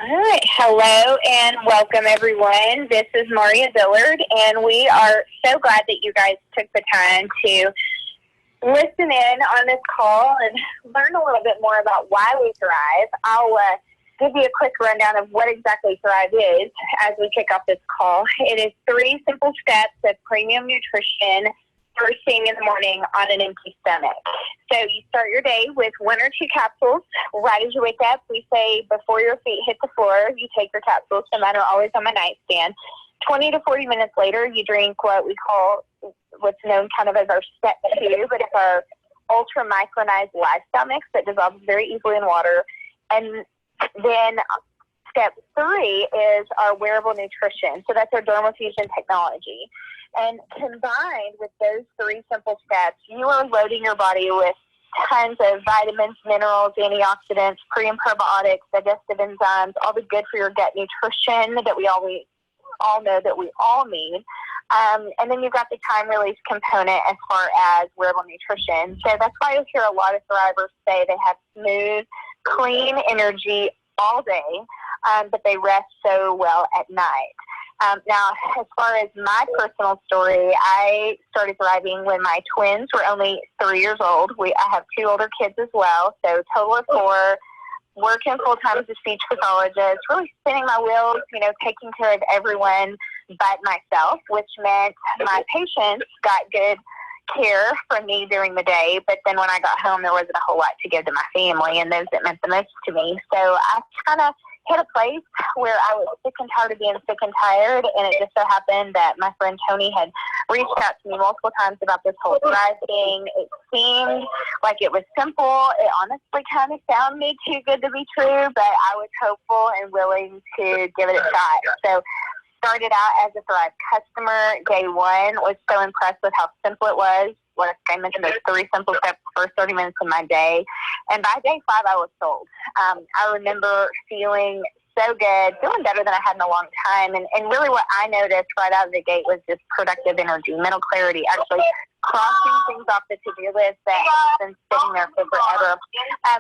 All right. Hello and welcome, everyone. This is Maria Dillard, and we are so glad that you guys took the time to listen in on this call and learn a little bit more about why we thrive. I'll give you a quick rundown of what exactly Thrive is as we kick off this call. It is 3 simple steps of premium nutrition first thing in the morning on an empty stomach. So you start your day with 1 or 2 capsules. Right as you wake up, we say before your feet hit the floor, you take your capsules. So mine are always on my nightstand. 20 to 40 minutes later, you drink what we call what's known kind of as our step 2, but it's our ultra micronized lifestyle mix that dissolves very easily in water. And then step 3 is our wearable nutrition. So that's our dermal fusion technology. And combined with those 3 simple steps, you are loading your body with tons of vitamins, minerals, antioxidants, pre and probiotics, digestive enzymes, all the good for your gut nutrition that we all know that we all need. And then you've got the time release component as far as wearable nutrition. So that's why you'll hear a lot of thrivers say they have smooth, clean energy all day, but they rest so well at night. Now, as far as my personal story, I started thriving when my twins were only 3 years old. I have 2 older kids as well, so total of 4, working full-time as a speech pathologist, really spinning my wheels, taking care of everyone but myself, which meant my patients got good care from me during the day, but then when I got home, there wasn't a whole lot to give to my family and those that meant the most to me. So I kind of hit a place where I was sick and tired of being sick and tired, and it just so happened that my friend Tony had reached out to me multiple times about this whole Thrive thing. It seemed like it was simple. It honestly kind of sounded too good to be true, but I was hopeful and willing to give it a shot. So started out as a Thrive customer. Day 1 was so impressed with how simple it was. Like I mentioned, those 3 simple steps the first 30 minutes of my day. And by day 5, I was sold. I remember feeling so good, feeling better than I had in a long time. And really what I noticed right out of the gate was just productive energy, mental clarity, actually crossing things off the to-do list that has been sitting there for forever.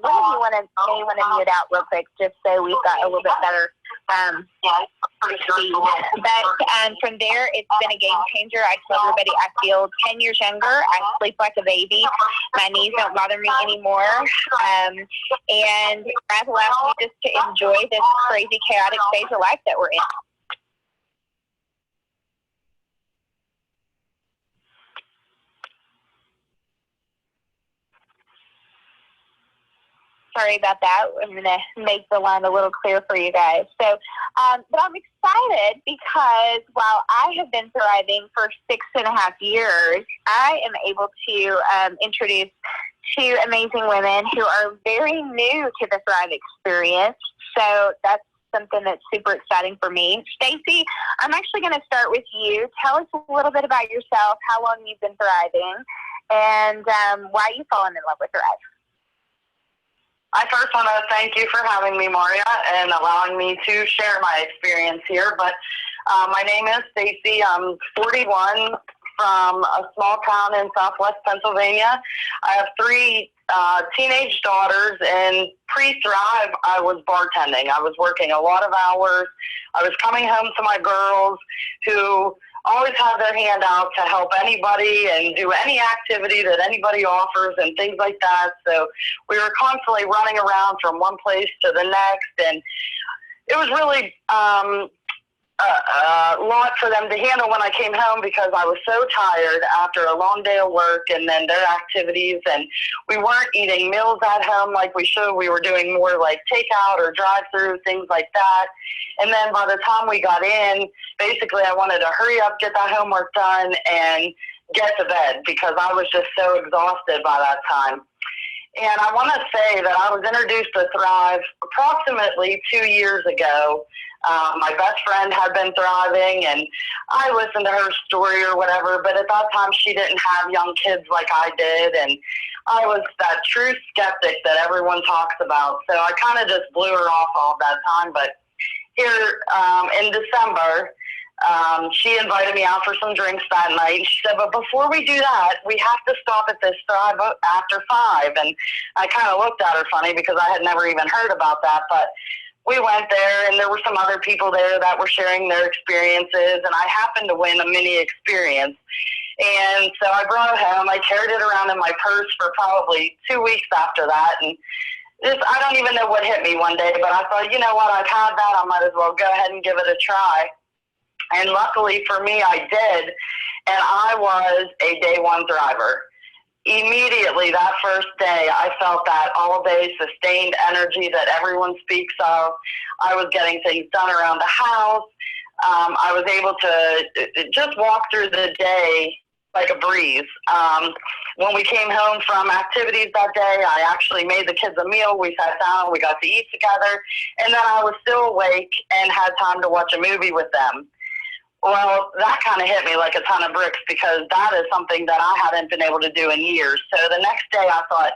One of you may want to mute out real quick just so we've got a little bit better speed. But from there, it's been a game changer. I tell everybody I feel 10 years younger. I sleep like a baby. My knees don't bother me anymore. And that allows me just to enjoy this crazy, chaotic phase of life that we're in. Sorry about that. I'm going to make the line a little clear for you guys. So, but I'm excited because while I have been thriving for 6.5 years, I am able to introduce 2 amazing women who are very new to the Thrive experience. So that's something that's super exciting for me. Stacy, I'm actually going to start with you. Tell us a little bit about yourself, how long you've been thriving, and why you fallen in love with Thrive. I first want to thank you for having me, Maria, and allowing me to share my experience here. But my name is Stacy. I'm 41 from a small town in southwest Pennsylvania. I have 3 teenage daughters, and pre-Thrive, I was bartending. I was working a lot of hours. I was coming home to my girls who always have their hand out to help anybody and do any activity that anybody offers and things like that. So we were constantly running around from one place to the next, and it was really a lot for them to handle when I came home because I was so tired after a long day of work and then their activities, and we weren't eating meals at home like we should. We were doing more like takeout or drive-through, things like that. And then by the time we got in, basically I wanted to hurry up, get that homework done, and get to bed because I was just so exhausted by that time. And I want to say that I was introduced to Thrive approximately 2 years ago. My best friend had been thriving, and I listened to her story or whatever, but at that time she didn't have young kids like I did, and I was that true skeptic that everyone talks about. So I kind of just blew her off all that time. But here in December, she invited me out for some drinks that night. She said, but before we do that, we have to stop at this Thrive after 5. And I kind of looked at her funny because I had never even heard about that. But we went there, and there were some other people there that were sharing their experiences, and I happened to win a mini experience. And so I brought it home. I carried it around in my purse for probably 2 weeks after that. And I don't even know what hit me one day, but I thought, you know what, I've had that. I might as well go ahead and give it a try. And luckily for me, I did. And I was a day one thriver. Immediately that first day, I felt that all-day sustained energy that everyone speaks of. I was getting things done around the house. I was able to just walk through the day like a breeze. When we came home from activities that day, I actually made the kids a meal. We sat down, we got to eat together, and then I was still awake and had time to watch a movie with them. Well, that kind of hit me like a ton of bricks because that is something that I haven't been able to do in years. So the next day I thought,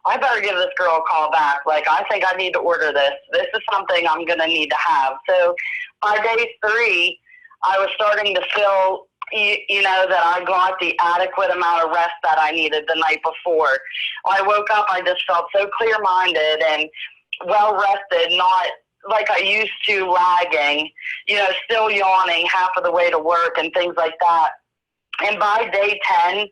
I better give this girl a call back. Like, I think I need to order this. This is something I'm going to need to have. So by day 3, I was starting to feel, that I got the adequate amount of rest that I needed the night before. When I woke up, I just felt so clear-minded and well-rested, not like I used to lagging, still yawning half of the way to work and things like that. And by day 10,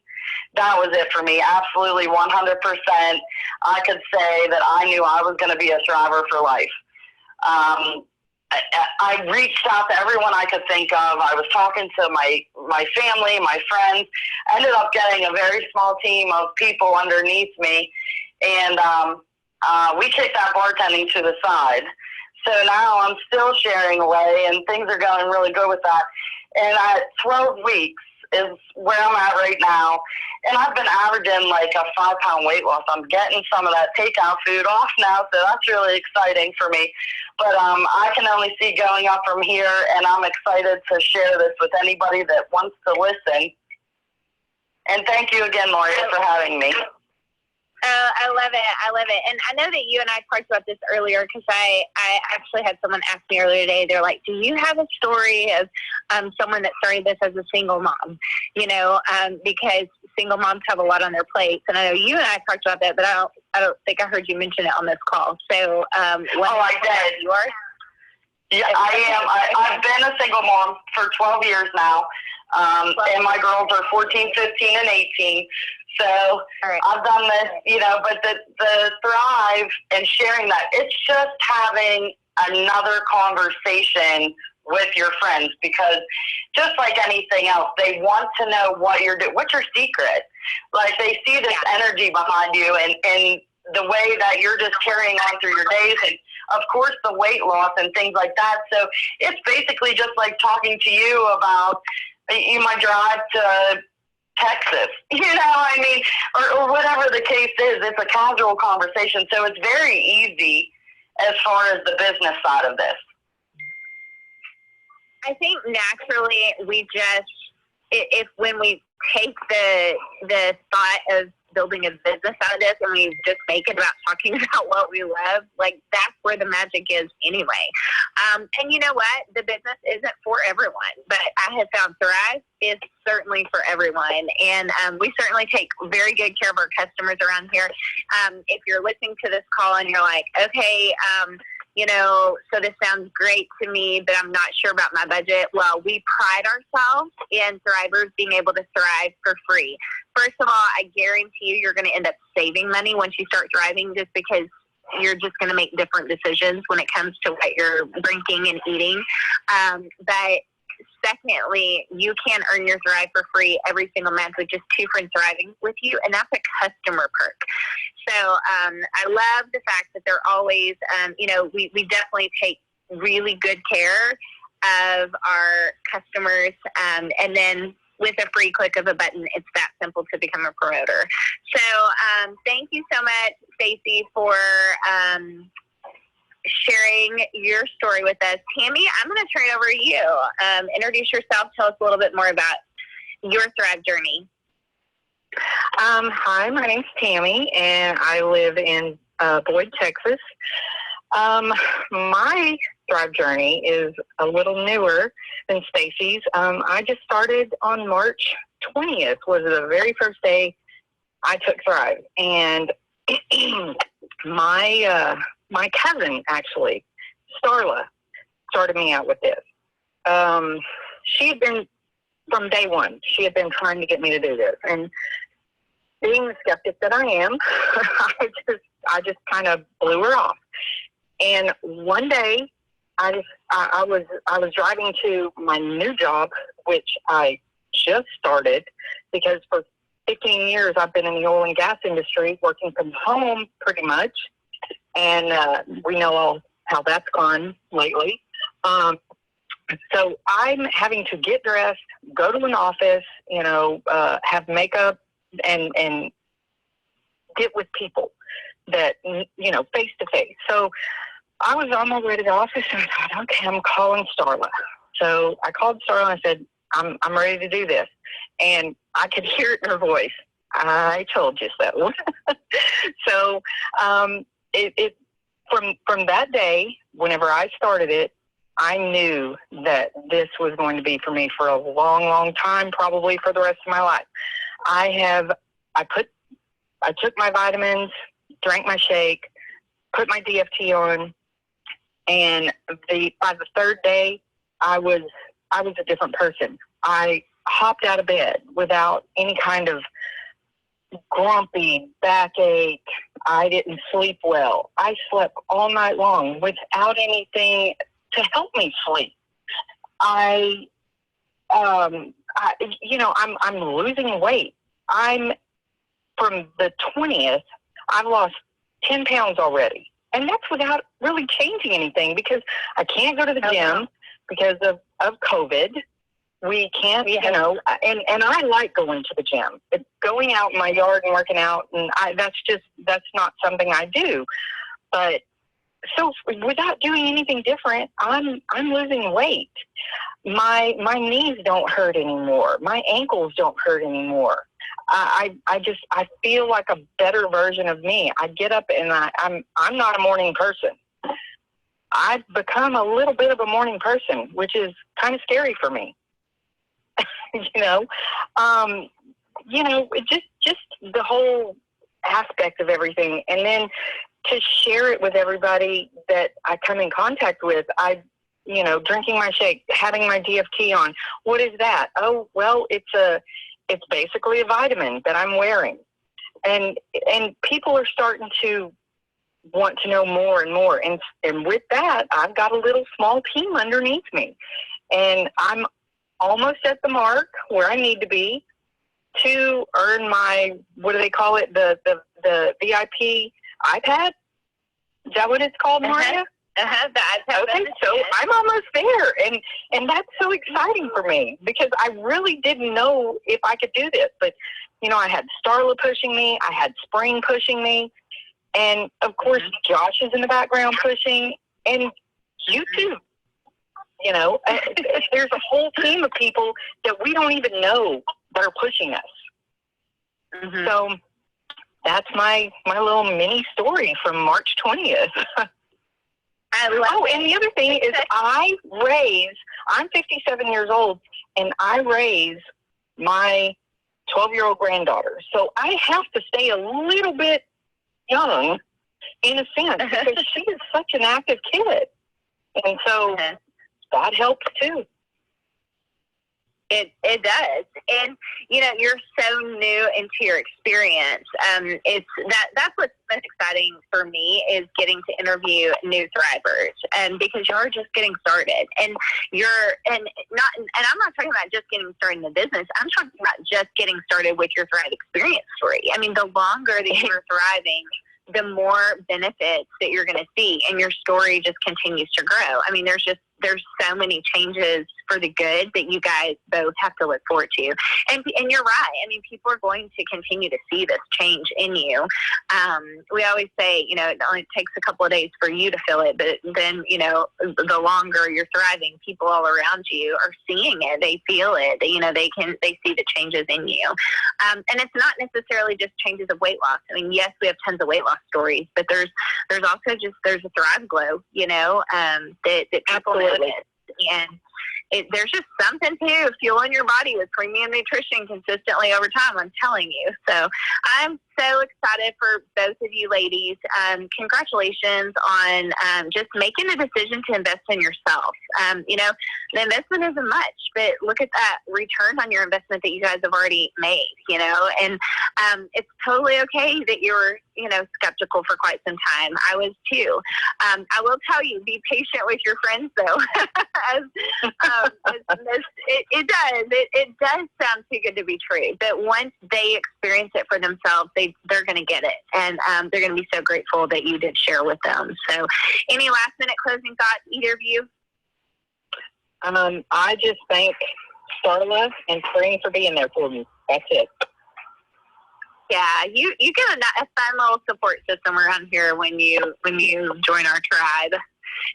that was it for me. Absolutely 100%. I could say that I knew I was going to be a thriver for life. I reached out to everyone I could think of. I was talking to my family, my friends. I ended up getting a very small team of people underneath me, and we kicked that bartending to the side. So now I'm still sharing away, and things are going really good with that. And at 12 weeks is where I'm at right now. And I've been averaging like a 5-pound weight loss. I'm getting some of that takeout food off now, so that's really exciting for me. But I can only see going up from here, and I'm excited to share this with anybody that wants to listen. And thank you again, Maria, for having me. I love it. I love it. And I know that you and I talked about this earlier because I actually had someone ask me earlier today. They're like, do you have a story of someone that started this as a single mom? Because single moms have a lot on their plates. And I know you and I talked about that, but I don't think I heard you mention it on this call. So, I did. You are? Yeah, I am. I've been a single mom for 12 years now. And my girls are 14, 15, and 18. So right. I've done this, but the thrive and sharing that, it's just having another conversation with your friends, because just like anything else, they want to know what you're doing. What's your secret? Like, they see this energy behind you and the way that you're just carrying on through your days, and of course the weight loss and things like that. So it's basically just like talking to you about my drive to Texas, or whatever the case is. It's a casual conversation, so it's very easy as far as the business side of this. I think naturally when we take the thought of building a business out of this and we just make it about talking about what we love, like, that's where the magic is anyway. And you know what? The business isn't for everyone, but I have found Thrive is certainly for everyone. And we certainly take very good care of our customers around here. If you're listening to this call and you're like, okay, so this sounds great to me, but I'm not sure about my budget. Well, we pride ourselves in Thrivers being able to thrive for free. First of all, I guarantee you're going to end up saving money once you start thriving, just because you're just going to make different decisions when it comes to what you're drinking and eating. But secondly, you can earn your Thrive for free every single month with just 2 friends thriving with you, and that's a customer perk. So I love the fact that they're always, we definitely take really good care of our customers, and then with a free click of a button, it's that simple to become a promoter. So thank you so much, Stacey, for sharing your story with us. Tammy, I'm going to turn it over to you. Introduce yourself. Tell us a little bit more about your Thrive journey. Hi, my name's Tammy, and I live in Boyd, Texas. My Thrive journey is a little newer than Stacey's. I just started on March 20th, was the very first day I took Thrive. And my cousin actually Starla started me out with this. She had been, from day one, she had been trying to get me to do this. And being the skeptic that I am, I just kind of blew her off. And one day, I was driving to my new job, which I just started, because for 15 years I've been in the oil and gas industry, working from home pretty much, and we know all how that's gone lately. So I'm having to get dressed, go to an office, have makeup, and get with people that, face to face. So I was on my way to the office, and I thought, okay, I'm calling Starla. So I called Starla and I said, I'm ready to do this. And I could hear it in her voice. I told you so. So from that day, whenever I started it, I knew that this was going to be for me for a long, long time, probably for the rest of my life. I took my vitamins, drank my shake, put my DFT on, and by the third day, I was a different person. I hopped out of bed without any kind of grumpy backache. I didn't sleep well. I slept all night long without anything to help me sleep. I'm losing weight. From the 20th, I've lost 10 pounds already. And that's without really changing anything, because I can't go to the gym because of COVID. We can't, and I like going to the gym. It's going out in my yard and working out, and that's not something I do. But so without doing anything different, I'm losing weight. My knees don't hurt anymore. My ankles don't hurt anymore. I feel like a better version of me. I get up and I'm not a morning person. I've become a little bit of a morning person, which is kind of scary for me. Just the whole aspect of everything. And then to share it with everybody that I come in contact with, drinking my shake, having my DFT on. What is that? Oh, well, it's basically a vitamin that I'm wearing. And people are starting to want to know more and more. And with that, I've got a little small team underneath me. And I'm almost at the mark where I need to be to earn my, what do they call it? The VIP iPad? Is that what it's called, Maria? The iPad. Okay, so I'm almost there. And that's so exciting for me, because I really didn't know if I could do this. But, I had Starla pushing me. I had Spring pushing me. And, of course, Josh is in the background pushing. And you too. There's a whole team of people that we don't even know that are pushing us. Mm-hmm. So that's my little mini story from March 20th. And the other thing is I'm 57 years old, and I raise my 12-year-old granddaughter. So I have to stay a little bit young, in a sense, because she is such an active kid. And so that helps too. It does. And, you're so new into your experience. That's what's most exciting for me, is getting to interview new thrivers, and because you're just getting started, and I'm not talking about just getting started in the business. I'm talking about just getting started with your Thrive experience story. I mean, the longer that you're thriving, the more benefits that you're going to see, and your story just continues to grow. I mean, there's so many changes for the good that you guys both have to look forward to. And you're right. I mean, people are going to continue to see this change in you. We always say, it only takes a couple of days for you to feel it, but then, the longer you're thriving, people all around you are seeing it. They feel it. They see the changes in you. And it's not necessarily just changes of weight loss. I mean, yes, we have tons of weight loss stories, but there's also there's a Thrive Glow, that people notice. And there's just something to fueling your body with premium nutrition consistently over time, I'm telling you. So I'm so excited for both of you ladies. Congratulations on just making the decision to invest in yourself. You know, the investment isn't much, but look at that return on your investment that you guys have already made, you know, and it's totally okay that you were, you know, skeptical for quite some time. I was too. I will tell you, be patient with your friends, though. It does sound too good to be true, but once they experience it for themselves, they're going to get it, and they're going to be so grateful that you did share with them. So, any last minute closing thoughts, either of you? I just thank Starla and Spring for being there for me. That's it. Yeah, you get a fun little support system around here when you join our tribe.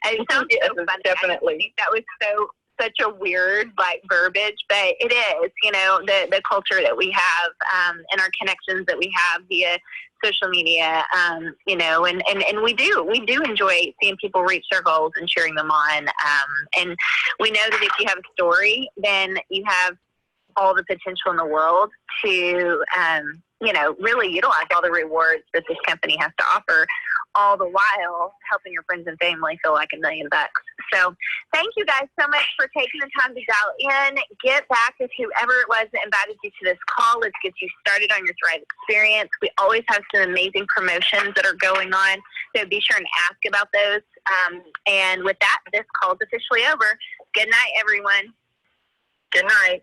And it sounds so funny. Definitely. I think that was such a weird verbiage, but it is, you know, the culture that we have and our connections that we have via social media, you know, and we do enjoy seeing people reach their goals and cheering them on. And we know that if you have a story, then you have all the potential in the world to, you know, really utilize all the rewards that this company has to offer, all the while helping your friends and family feel like $1 million. So thank you guys so much for taking the time to dial in. Get back with whoever it was that invited you to this call. Let's get you started on your Thrive experience. We always have some amazing promotions that are going on, so be sure and ask about those. And with that, this call is officially over. Good night, everyone. Good night.